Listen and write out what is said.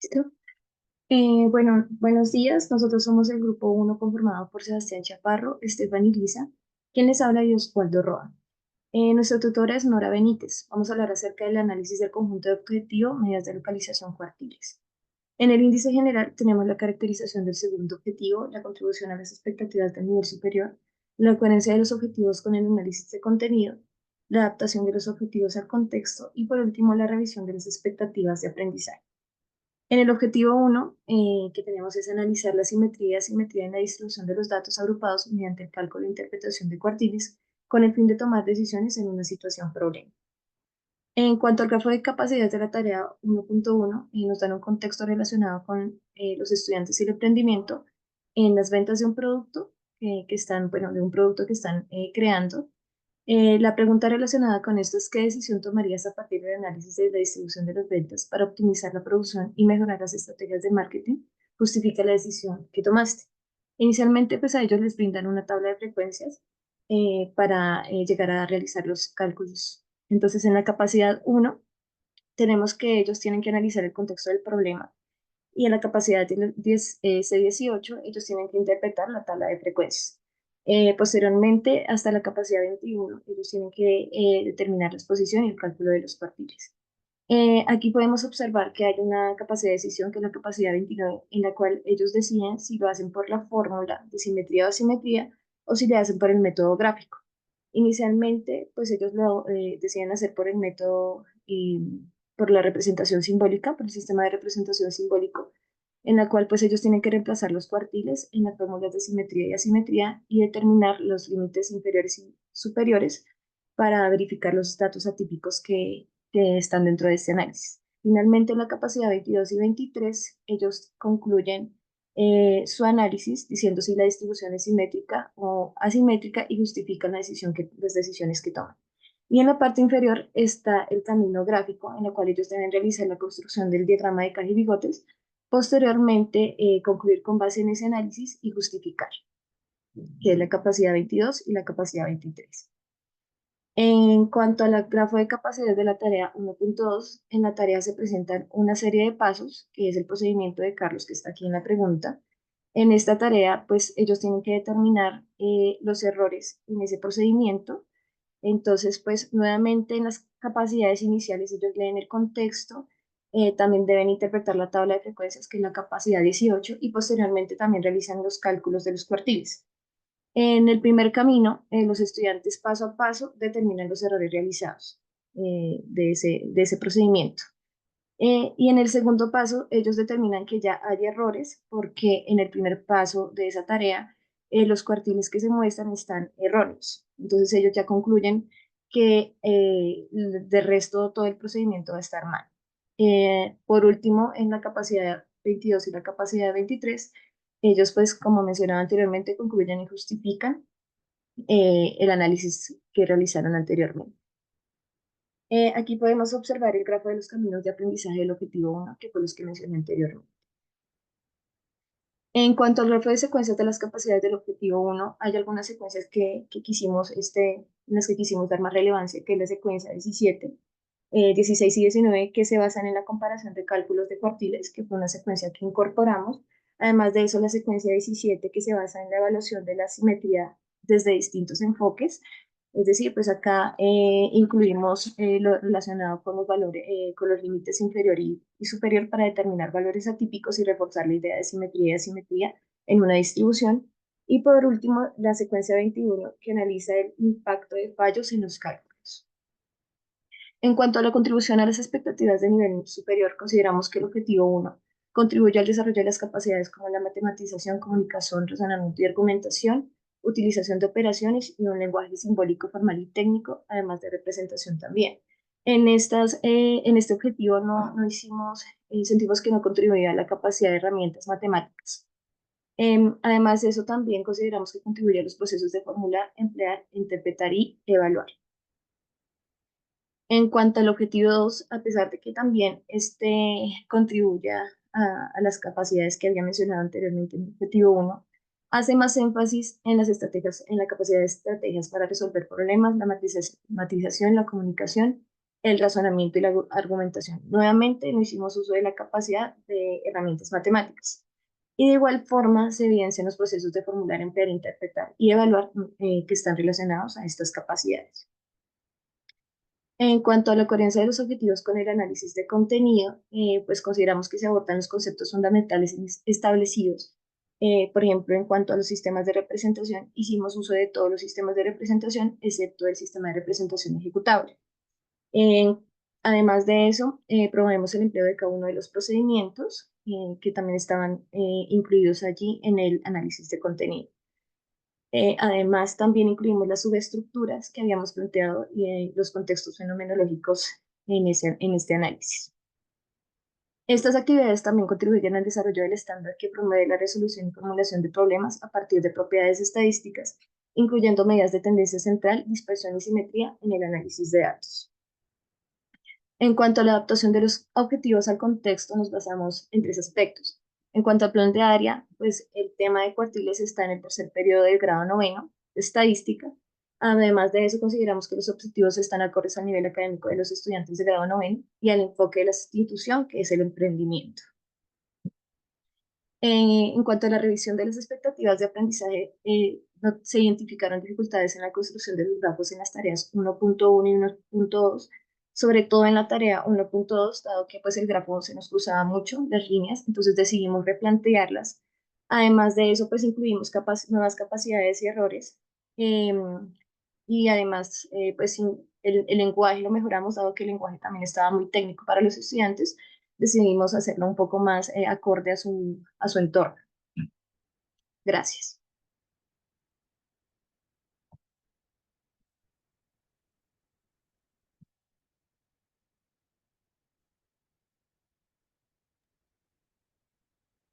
¿Listo? Bueno, buenos días. Nosotros somos el grupo uno conformado por Sebastián Chaparro, Estefan y Lisa, quien les habla y Osvaldo Roa. Nuestra tutora es Nora Benítez. Vamos a hablar acerca del análisis del conjunto de objetivo medidas de localización cuartiles. En el índice general tenemos la caracterización del segundo objetivo, la contribución a las expectativas del nivel superior, la coherencia de los objetivos con el análisis de contenido, la adaptación de los objetivos al contexto y por último la revisión de las expectativas de aprendizaje. En el objetivo uno que tenemos es analizar la simetría y asimetría en la distribución de los datos agrupados mediante el cálculo e interpretación de cuartiles con el fin de tomar decisiones en una situación problema. En cuanto al grafo de capacidades de la tarea 1.1, nos dan un contexto relacionado con los estudiantes y el emprendimiento en las ventas de un producto que están, bueno, de un producto que están creando. La pregunta relacionada con esto es: ¿qué decisión tomarías a partir del análisis de la distribución de las ventas para optimizar la producción y mejorar las estrategias de marketing? Justifica la decisión que tomaste. Inicialmente, pues a ellos les brindan una tabla de frecuencias para llegar a realizar los cálculos. Entonces, en la capacidad uno tenemos que ellos tienen que analizar el contexto del problema y en la capacidad 10, C18 ellos tienen que interpretar la tabla de frecuencias. Posteriormente, hasta la capacidad 21, ellos tienen que determinar la exposición y el cálculo de los cuartiles. Aquí podemos observar que hay una capacidad de decisión, que es la capacidad 29, en la cual ellos deciden si lo hacen por la fórmula de simetría o asimetría o si le hacen por el método gráfico. Inicialmente, pues ellos lo deciden hacer por el método por la representación simbólica, por el sistema de representación simbólico, en la cual pues ellos tienen que reemplazar los cuartiles en las fórmulas de simetría y asimetría y determinar los límites inferiores y superiores para verificar los datos atípicos que están dentro de este análisis. Finalmente, en la capacidad 22 y 23, ellos concluyen su análisis diciendo si la distribución es simétrica o asimétrica y justifican las decisiones que toman. Y en la parte inferior está el camino gráfico en el cual ellos deben realizar la construcción del diagrama de caja y bigotes, posteriormente concluir con base en ese análisis y justificar, que es la capacidad 22 y la capacidad 23. En cuanto al grafo de capacidades de la tarea 1.2, en la tarea se presentan una serie de pasos, que es el procedimiento de Carlos que está aquí en la pregunta. En esta tarea, pues ellos tienen que determinar los errores en ese procedimiento. Entonces, pues nuevamente en las capacidades iniciales ellos leen el contexto, también deben interpretar la tabla de frecuencias, que es la capacidad 18, y posteriormente también realizan los cálculos de los cuartiles. En el primer camino, los estudiantes paso a paso determinan los errores realizados de ese procedimiento. Y en el segundo paso, ellos determinan que ya hay errores porque en el primer paso de esa tarea, los cuartiles que se muestran están erróneos. Entonces ellos ya concluyen que de resto todo el procedimiento va a estar mal. Por último, en la capacidad 22 y la capacidad 23, ellos pues como mencionaba anteriormente, concluyen y justifican el análisis que realizaron anteriormente. Aquí podemos observar el grafo de los caminos de aprendizaje del objetivo 1, que fue los que mencioné anteriormente. En cuanto al grafo de secuencias de las capacidades del objetivo 1, hay algunas secuencias que quisimos, en las que quisimos dar más relevancia, que es la secuencia 17, 16 y 19, que se basan en la comparación de cálculos de cuartiles, que fue una secuencia que incorporamos. Además de eso, la secuencia 17, que se basa en la evaluación de la simetría desde distintos enfoques. Es decir, pues acá incluimos lo relacionado con los valores, con los límites inferior y superior para determinar valores atípicos y reforzar la idea de simetría y asimetría en una distribución. Y por último, la secuencia 21, que analiza el impacto de fallos en los cálculos. En cuanto a la contribución a las expectativas de nivel superior, consideramos que el objetivo 1 contribuye al desarrollo de las capacidades como la matematización, comunicación, razonamiento y argumentación, utilización de operaciones y un lenguaje simbólico, formal y técnico, además de representación también. En este objetivo no hicimos, sentimos que no contribuía a la capacidad de herramientas matemáticas. Además de eso, también consideramos que contribuye a los procesos de formular, emplear, interpretar y evaluar. En cuanto al objetivo 2, a pesar de que también contribuya a las capacidades que había mencionado anteriormente en el objetivo 1, hace más énfasis en las estrategias, en la capacidad de estrategias para resolver problemas, la matización, la comunicación, el razonamiento y la argumentación. Nuevamente, no hicimos uso de la capacidad de herramientas matemáticas. Y de igual forma se evidencian los procesos de formular, emplear, interpretar y evaluar que están relacionados a estas capacidades. En cuanto a la coherencia de los objetivos con el análisis de contenido, pues consideramos que se abordan los conceptos fundamentales establecidos. Por ejemplo, en cuanto a los sistemas de representación, hicimos uso de todos los sistemas de representación, excepto el sistema de representación ejecutable. Eh, Además de eso, promovemos el empleo de cada uno de los procedimientos que también estaban incluidos allí en el análisis de contenido. Además, también incluimos las subestructuras que habíamos planteado y los contextos fenomenológicos en este análisis. Estas actividades también contribuyen al desarrollo del estándar que promueve la resolución y formulación de problemas a partir de propiedades estadísticas, incluyendo medidas de tendencia central, dispersión y simetría en el análisis de datos. En cuanto a la adaptación de los objetivos al contexto, nos basamos en tres aspectos. En cuanto al plan de área, pues el tema de cuartiles está en el tercer periodo del grado noveno, de estadística. Además de eso, consideramos que los objetivos están acordes al nivel académico de los estudiantes de grado noveno y al enfoque de la institución, que es el emprendimiento. En cuanto a la revisión de las expectativas de aprendizaje, se identificaron dificultades en la construcción de los grafos en las tareas 1.1 y 1.2, sobre todo en la tarea 1.2, dado que pues el grafo se nos cruzaba mucho, las líneas, entonces decidimos replantearlas. Además de eso, pues incluimos nuevas capacidades y errores. Y además, el lenguaje lo mejoramos, dado que el lenguaje también estaba muy técnico para los estudiantes, decidimos hacerlo un poco más acorde a su entorno. Gracias.